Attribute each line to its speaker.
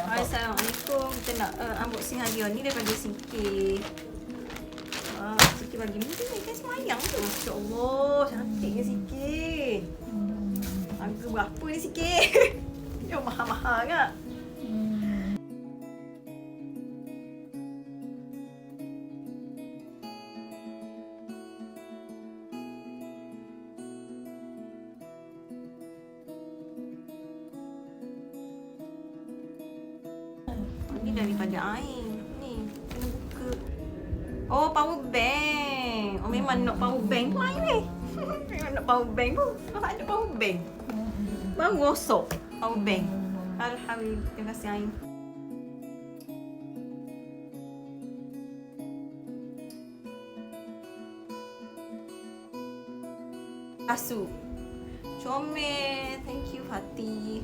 Speaker 1: Assalamualaikum. Kita nak unboxing hadiah ni daripada CK. CK bagi ni kan semayang tu. Masya Allah, cantiknya CK. Harga berapa ni CK? Yo, mahal-mahal tak? Ni daripada Ain. Ni, kena buka. Oh, power bank. Oh, memang nak power bank tu Ain ni. Memang nak power bank tu. Kau tak ada power bank. Baru rosak power bank. Alhamdulillah. Terima kasih Ain. Asu. Comel. Thank you Fatih.